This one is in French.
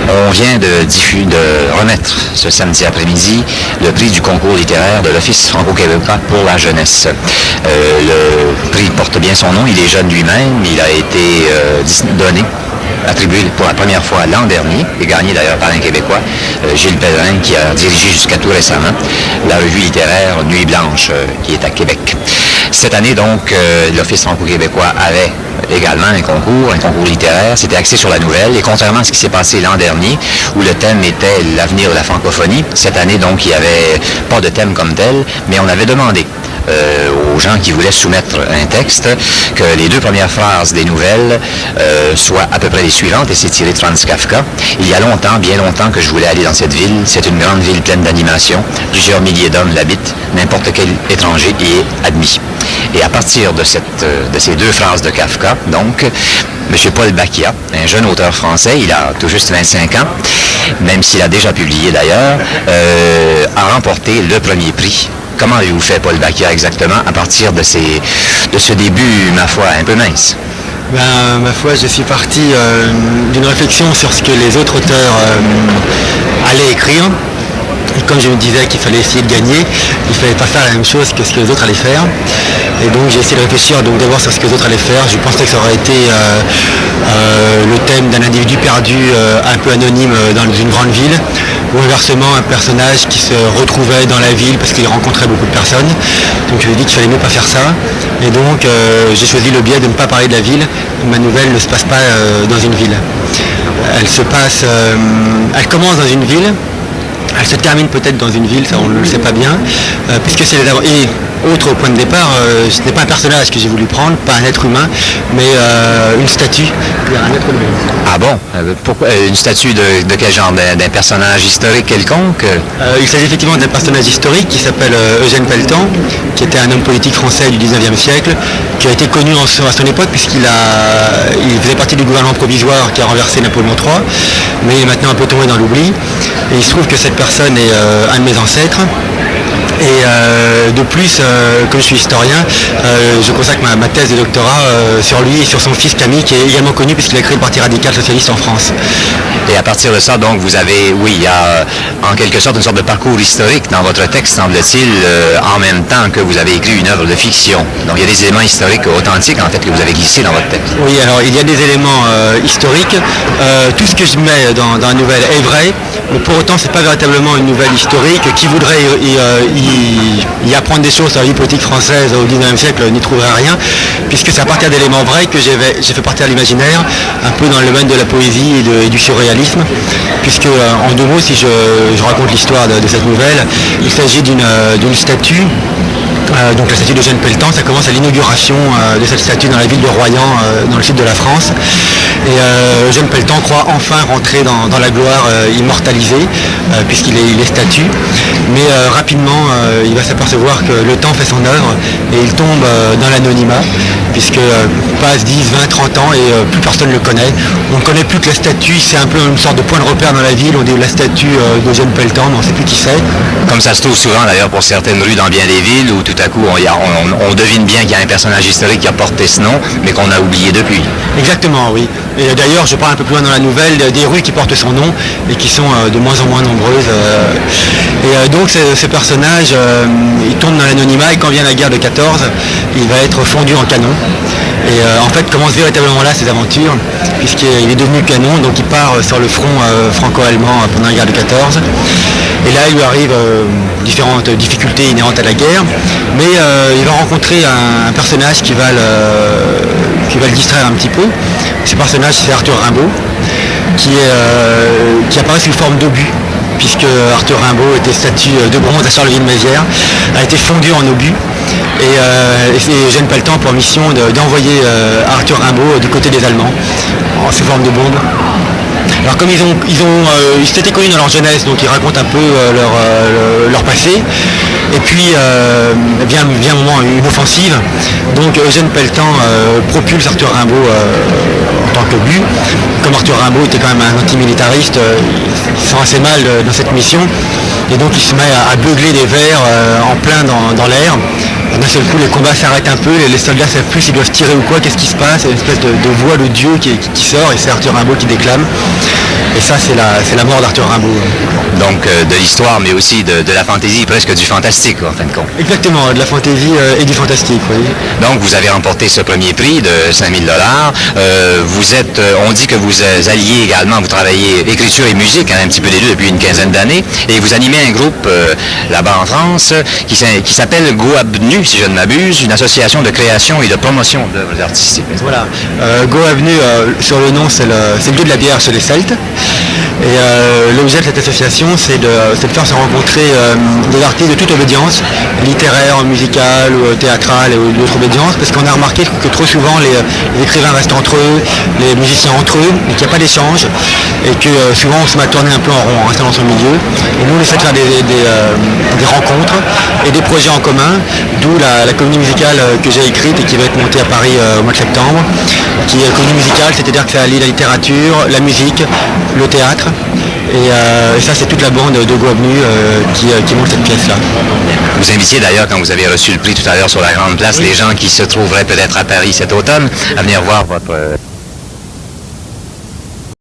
On vient de remettre ce samedi après-midi le prix du concours littéraire de l'Office franco-québécois pour la jeunesse. Le prix porte bien son nom, il est jeune lui-même, il a été attribué pour la première fois l'an dernier, et gagné d'ailleurs par un Québécois, Gilles Pellerin, qui a dirigé jusqu'à tout récemment la revue littéraire Nuit Blanche, qui est à Québec. Cette année, donc, l'Office franco-québécois avait également un concours littéraire. C'était axé sur la nouvelle, et contrairement à ce qui s'est passé l'an dernier, où le thème était l'avenir de la francophonie, cette année, donc, il n'y avait pas de thème comme tel, mais on avait demandé aux gens qui voulaient soumettre un texte que les 2 premières phrases des nouvelles soient à peu près les suivantes, et c'est tiré de Franz Kafka. Il y a longtemps, bien longtemps, que je voulais aller dans cette ville. C'est une grande ville pleine d'animation. Plusieurs milliers d'hommes l'habitent. N'importe quel étranger y est admis. Et à partir de ces 2 phrases de Kafka, donc, M. Paul Bacchia, un jeune auteur français, il a tout juste 25 ans, même s'il a déjà publié d'ailleurs, a remporté le premier prix. Comment avez-vous fait, Paul Bacchia, exactement, à partir de ce début, ma foi, un peu mince? Ma foi, je suis parti d'une réflexion sur ce que les autres auteurs allaient écrire. Et comme je me disais qu'il fallait essayer de gagner, il ne fallait pas faire la même chose que ce que les autres allaient faire. Et donc j'ai essayé de réfléchir d'abord sur ce que les autres allaient faire. Je pensais que ça aurait été le thème d'un individu perdu un peu anonyme dans une grande ville, ou inversement un personnage qui se retrouvait dans la ville parce qu'il rencontrait beaucoup de personnes. Donc je me suis dit qu'il fallait mieux pas faire ça. Et donc j'ai choisi le biais de ne pas parler de la ville. Ma nouvelle ne se passe pas dans une ville. Elle commence dans une ville. Elle se termine peut-être dans une ville, ça on ne le sait pas bien, puisque c'est et autre point de départ, ce n'est pas un personnage que j'ai voulu prendre, pas un être humain, mais une statue, un être humain. Ah bon? Pourquoi une statue de quel genre? D'un personnage historique quelconque? Il s'agit effectivement d'un personnage historique qui s'appelle Eugène Pelletan, qui était un homme politique français du 19e siècle, qui a été connu à son époque puisqu'il faisait partie du gouvernement provisoire qui a renversé Napoléon III, mais il est maintenant un peu tombé dans l'oubli. Et il se trouve que cette personne est un de mes ancêtres. Et de plus, comme je suis historien, je consacre ma thèse de doctorat sur lui et sur son fils Camille, qui est également connu puisqu'il a créé le Parti radical socialiste en France. Et à partir de ça, donc, vous avez, il y a en quelque sorte une sorte de parcours historique dans votre texte, semble-t-il, en même temps que vous avez écrit une œuvre de fiction. Donc, il y a des éléments historiques authentiques, en fait, que vous avez glissés dans votre texte. Oui, alors, il y a des éléments historiques. Tout ce que je mets dans la nouvelle est vrai, mais pour autant, c'est pas véritablement une nouvelle historique. Qui voudrait y apprendre des choses sur la vie politique française au 19e siècle n'y trouverait rien, puisque c'est à partir d'éléments vrais que j'ai fait partir à l'imaginaire, un peu dans le domaine de la poésie et du surréalisme, puisque en 2 mots, si je raconte l'histoire de cette nouvelle, il s'agit d'une statue. Donc la statue d'Eugène Pelletan, ça commence à l'inauguration de cette statue dans la ville de Royan, dans le sud de la France. Et Eugène Pelletan croit enfin rentrer dans la gloire immortalisée, puisqu'il est statue. Mais rapidement, il va s'apercevoir que le temps fait son œuvre et il tombe dans l'anonymat, puisque passe 10, 20, 30 ans et plus personne ne le connaît. On ne connaît plus que la statue, c'est un peu une sorte de point de repère dans la ville. On dit la statue d'Eugène Pelletan, mais on ne sait plus qui c'est. Comme ça se trouve souvent d'ailleurs pour certaines rues dans bien des villes où tout à coup on devine bien qu'il y a un personnage historique qui a porté ce nom, mais qu'on a oublié depuis. Exactement, oui. Et d'ailleurs, je parle un peu plus loin dans la nouvelle des rues qui portent son nom et qui sont de moins en moins nombreuses. Et donc ce personnage, il tombe dans l'anonymat et quand vient la guerre de 14, il va être fondu en canon. Et en fait commence véritablement là ses aventures, puisqu'il est devenu canon, donc il part sur le front franco-allemand pendant la guerre de 14. Et là il lui arrive différentes difficultés inhérentes à la guerre, mais il va rencontrer un personnage qui va le distraire un petit peu. Ce personnage, c'est Arthur Rimbaud, qui apparaît sous forme d'obus, puisque Arthur Rimbaud était statue de bronze à Charleville-Mézières, a été fondu en obus. Et Eugène Pelletan pour mission d'envoyer Arthur Rimbaud du côté des Allemands, sous forme de bombe. Alors comme ils s'étaient connus dans leur jeunesse, donc ils racontent un peu leur passé. Et puis vient un moment, une offensive. Donc Eugène Pelletan propulse Arthur Rimbaud en tant que but. Comme Arthur Rimbaud était quand même un antimilitariste, il se sent assez mal dans cette mission. Et donc il se met à beugler des vers en plein dans l'air. D'un seul coup les combats s'arrêtent un peu, les soldats ne savent plus s'ils doivent tirer ou quoi, qu'est-ce qui se passe, il y a une espèce de voix de Dieu qui sort et c'est Arthur Rimbaud qui déclame. Et ça, c'est la mort d'Arthur Rimbaud. Donc de l'histoire, mais aussi de la fantaisie, presque du fantastique, en fin de compte. Exactement, de la fantaisie et du fantastique, oui. Donc vous avez remporté ce premier prix de 5 000 $. On dit que vous alliez également, vous travaillez écriture et musique, un petit peu les deux depuis une quinzaine d'années, et vous animez un groupe là-bas en France qui s'appelle GoAvenu, si je ne m'abuse, une association de création et de promotion d'œuvres artistiques. Voilà, GoAvenu, sur le nom, c'est le lieu de la bière chez les Celtes. Et l'objet de cette association, c'est de faire se rencontrer des artistes de toute obédience, littéraire, musicale, ou théâtrale et d'autres obédiences, parce qu'on a remarqué que trop souvent les écrivains restent entre eux, les musiciens entre eux, et qu'il n'y a pas d'échange, et que souvent on se met à tourner un peu en rond en restant dans son milieu. Et nous on essaie de faire des rencontres et des projets en commun, d'où la comédie musicale que j'ai écrite et qui va être montée à Paris au mois de septembre, qui est comédie musicale, c'est-à-dire que ça allie la littérature, la musique, le théâtre. Et ça, c'est toute la bande de GoAvenu qui monte cette pièce-là. Vous invitiez d'ailleurs, quand vous avez reçu le prix tout à l'heure sur la Grande Place, les gens qui se trouveraient peut-être à Paris cet automne, à venir voir votre